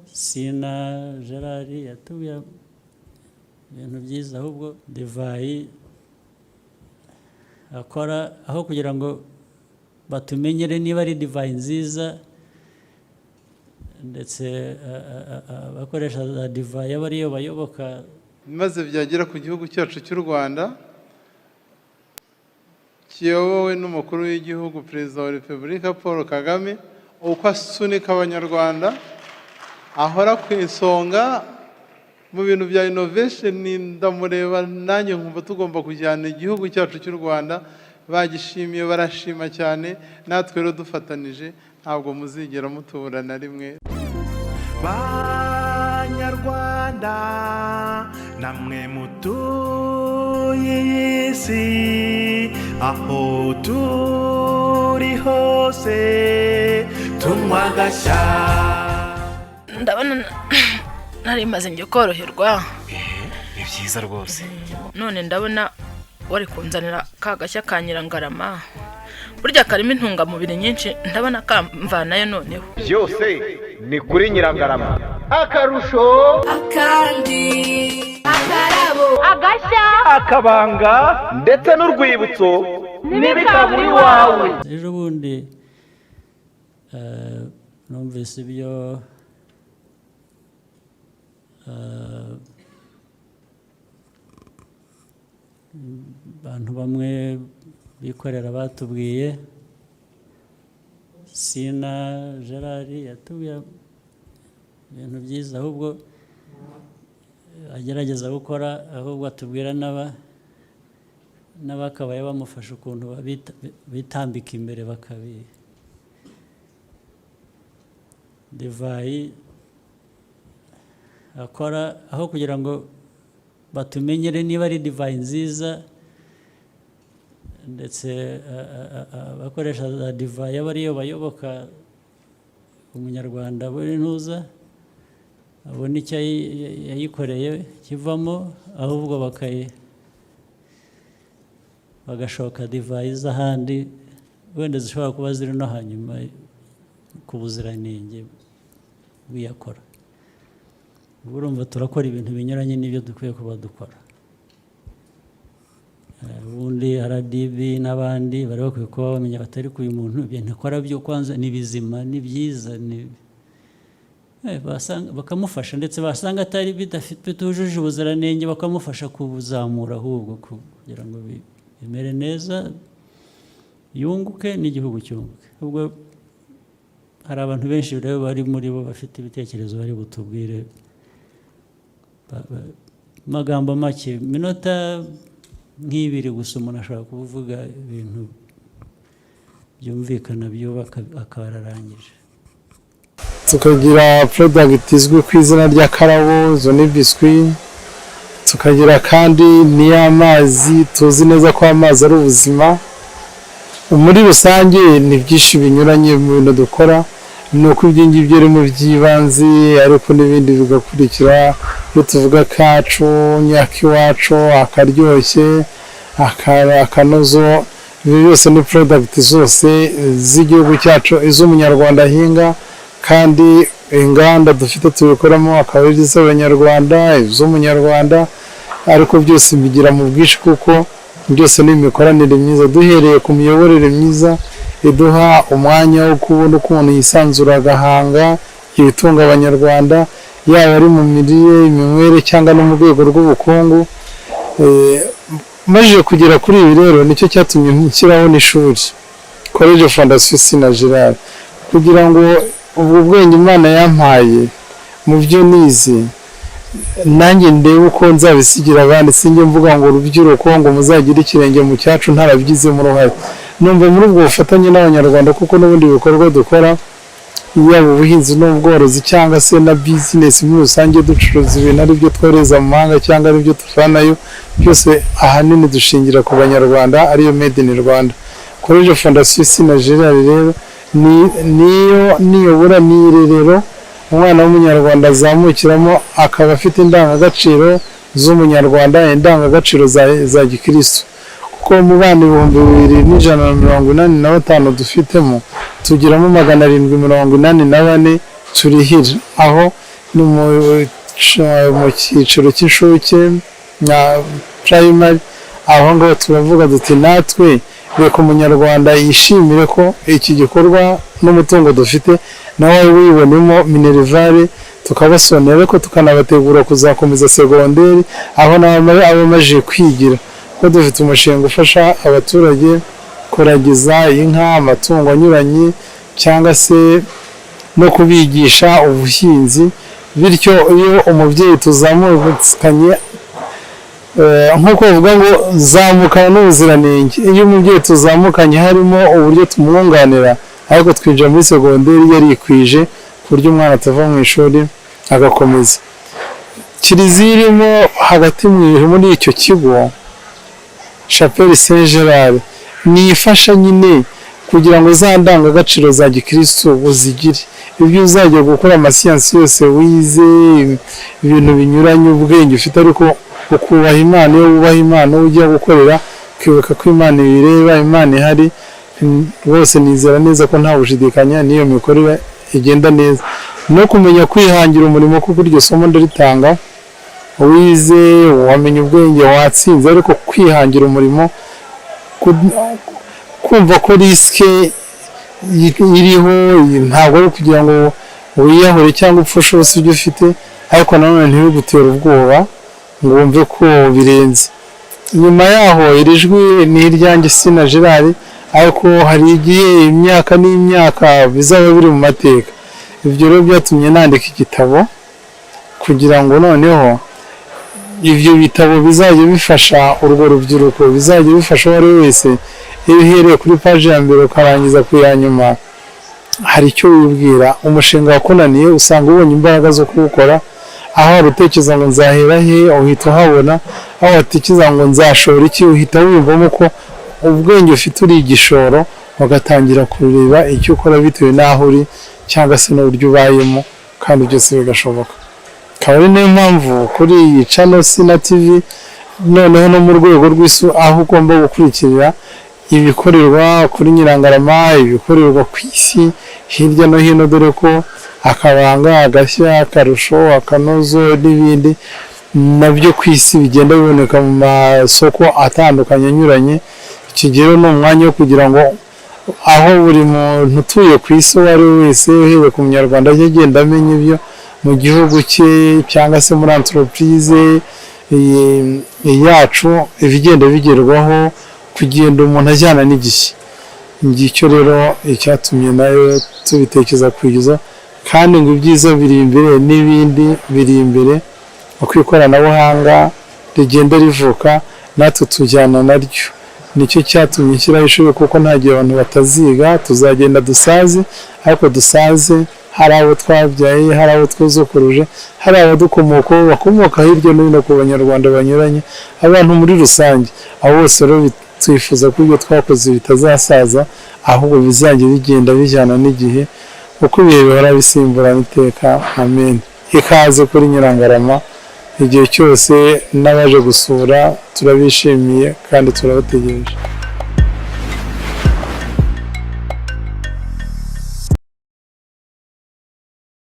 Sina Gerard yatubwiye ibintu byiza, ahubwo divayi akora aho kugira ngo batumenyere niba ari divayi nziza, ndetse abakoresha za divayi aba ariyo bayoboka, maze byagera ku gihugu cyacu cy'u Rwanda kiyobowe n'umukuru w'igihugu Perezida wa Repubulika Paul Kagame, uko asunika abanyarwanda, ahora ku isonga mu bintu bya innovation. Ndamureba nanjye nkumva tugomba kujyana igihugu cyacu cy'u Rwanda. Bagishimiye, barashima cyane, natwe rero dufatanije ntabwo muzigera mutubura na rimwe. Banyarwanda namwe mutuye isi, aho turi hose tunywa agashya. Ndabona nari maze njye koroherwa. Ni byiza rwose. None ndabona wari kunzanira ka gashya ka Nyirangarama, burya karimo intungamubiri nyinshi, ndabona kamvanayo noneho. Byose ni kuri Nyirangarama. Akarusho akandi akarabo agashya akabanga ndetse n'urwibutso n'ibikaburi wawe. ejo bundi numvise ibyo abantu bamwe bikorera batubwiye. Sina Gerard yatubwiye ibintu byiza, ahubwo agerageza gukora, ahubwo atubwira n'abakabaye bamufasha ukuntu bitambika imbere bakabi divayi akora aho kugira ngo batumenyere niba ari divayi nziza, ndetse abakoresha za divayi aba ariyo bayoboka, umunyarwanda buri ntuza abona icyo yayikoreye kivamo, ahubwo bagashoka divayi z'ahandi wenda zishobora kuba ziri no hanyuma ku buziranenge bw'iyakora. Urumva turakora ibintu binyuranye n'ibyo dukwiye kuba dukora. Ubundi RDB n'abandi bari bakwiye kuba bamenya batari ku uyu muntu ibintu akora byo kwanza ni bizima, ni byiza, bakamufasha, ndetse basanga atari bitujuje ubuziranenge bakamufasha kubuzamura, ahubwo kugira ngo bimere neza, yunguke n'igihugu cyunguke. Ubwo hari abantu benshi rero bari muri bo bafite ibitekerezo bari butubwire magambo make, minota nk'ibiri gusa umuntu ashobora kuvuga ibintu byumvikana byubaka akararangije. Tukagira product izwi ku izina rya Karabo, zo ni biswi. Tukagira kandi n'amazi, tuzi neza ko amazi ari ubuzima. Muri rusange ni byinshi binyuranye mu bintu dukora, nuko ibyingi byo mu by'ibanze, ariko n'ibindi bigakurikira. Iyo tuvuga kacu, Nyakiwacu, akaryoshye, akanozo, ibi byose ni product zose z'igihugu cyacu, iz'umunyarwanda ahinga, kandi inganda dufite tubikoramo akaba ari iz'abanyarwanda, iz'umunyarwanda, ariko byose bigira mu bwinshi kuko byose ni imikoranire myiza, duhereye ku miyoborere myiza iduha umwanya wo kubona ukuntu yisanzura agahanga ibitunga abanyarwanda, yaba ari mu mirire, iminywere cyangwa no mu rwego rw'ubukungu. Maze kugera kuri ibi rero nicyo cyatumye nshyiraho n'ishuri College Fondation Sina Gerard, kugira ngo ubwo bwenge Imana yampaye mu byo nize nanjye ndebe uko nzabisigira abandi, sinjye mvuga ngo urubyiruko ngo muzagira ikirenge mu cyacu ntarabigizemo uruhare. Numva muri ubwo bufatanye n'abanyarwanda, kuko n'ubundi bikorwa dukora, yaba ubuhinzi n'ubworozi cyangwa se na business muri rusange, ducuruza ibintu ari byo twohereza mu mahanga cyangwa ari byo tuvanayo, byose ahanini dushingira ku banyarwanda, ariyo made in Rwanda. College Fondation Sina Gerard rero niyobora n'irerero umwana w'umunyarwanda azamukiramo, akaba afite indangagaciro z'umunyarwanda, indangagaciro za gikristo. Kuko mu bana 2185 dufitemo, tugiramo 784 turihira aho ni mu cyiciro cy'ishuke na primary, aho ngaho turavuga duti natwe reka umunyarwanda yishimire ko iki gikorwa n'umutungo dufite nawe wibonemo minerivare, tukabasonera ariko tukanabategura kuzakomeza segonderi aho abamaze kwigira, ko dufite umushinga ufasha abaturage kuragiza inka, amatungo anyuranye cyangwa se no kubigisha ubuhinzi. Bityo iyo umubyeyi tuzamukanye nk'uko bavuga ngo zamukana n'ubuziranenge, iyo umubyeyi tuzamukanye harimo uburyo tumwunganira ariko twinjira muri segonderi yarikwije ku buryo umwana atava mu ishuri agakomeza. Kiliziya irimo hagati muri icyo kigo Chapelle Saint Gerard ni ifasha nyine kugira ngo za ndangagaciro za gikristo uzigire, ibyo uzajya gukora amasiyansi yose wize ibintu binyuranye ubwenge ufite, ariko ukubaha Imana. Iyo wubaha Imana ujya gukorera ukibuka ko Imana ibireba, Imana ihari, rwose nizera neza ko nta bushidikanya n'iyo mikorere igenda neza. No kumenya kwihangira umurimo, kuko iryo somo ndaritanga, wize wamenya ubwenge watsinze, ariko kwihangira umurimo kumva ko risike iriho ntabwo ari kugira ngo wiyahure cyangwa upfushe ubusa ibyo ufite, ariko nanone ntibigutere ubwoba ngo wumve ko birenze. Nyuma yaho iri jwi ni iryanjye Sina Gerard, ariko hari igihe imyaka n'imyaka bizaba biri mu mateka. Ibyo rero byatumye nandika igitabo kugira ngo noneho ibyo bitabo bizajya bifasha urwo rubyiruko, bizajya bifasha uwo ari we wese. Iyo uhereye kuri paji ya mbere ukarangiza ku ya nyuma, hari icyo wibwira. Umushinga wakunaniye usanga ubonye imbaraga zo kuwukora. Aho wari utekereza ngo nzahera he, uhita uhabona. Aho watekereza ngo nzashora iki, uhita wiyumvamo ko ubwenge ufite uri igishoro, ugatangira kureba icyo ukora bitewe n'aho uri cyangwa se n'uburyo ubayemo, kandi byose bigashoboka. Akaba ari niyo mpamvu kuri iyi channel Sina TV, noneho no mu rwego rw'isi, aho ugomba gukurikirira ibikorerwa kuri Nyirangarama, ibikorerwa ku isi hirya no hino, dore ko Akabanga, Agashya, Akarusho, Akanozo n'ibindi nabyo ku isi bigenda biboneka mu masoko atandukanye anyuranye. Iki gihe ni umwanya wo kugira ngo aho buri muntu utuye ku isi uwo ari we wese, uhereye ku munyarwanda ajye agenda amenya ibyo mu gihugu cye cyangwa se muri entreprise yacu, ibigenda bigerwaho, kugenda umuntu ajyana n'igishyi. Ngicyo rero icyatumye nayo tubitekereza kugeza, kandi ngo ibyiza biri imbere n'ibindi biri imbere, uko ikoranabuhanga rigenda rivuka natwe tujyana naryo. Nicyo cyatumye nshyiraho ishuri, kuko nta gihe abantu bataziga, tuzagenda dusaze, ariko dusaze hari abo twabyaye, hari abo twuzukuruje, hari abadukomokaho bakomoka hirya no hino ku banyarwanda banyuranye, abantu muri rusange. Abo bose rero twifuza ko ibyo twakoze bitazasaza, ahubwo bizajya bigenda bijyana n'igihe, kuko ibihe bihora bisimburana iteka. Amen. Ikaze kuri Nyirangarama igihe cyose, n'abaje gusura turabishimiye kandi turabategereje.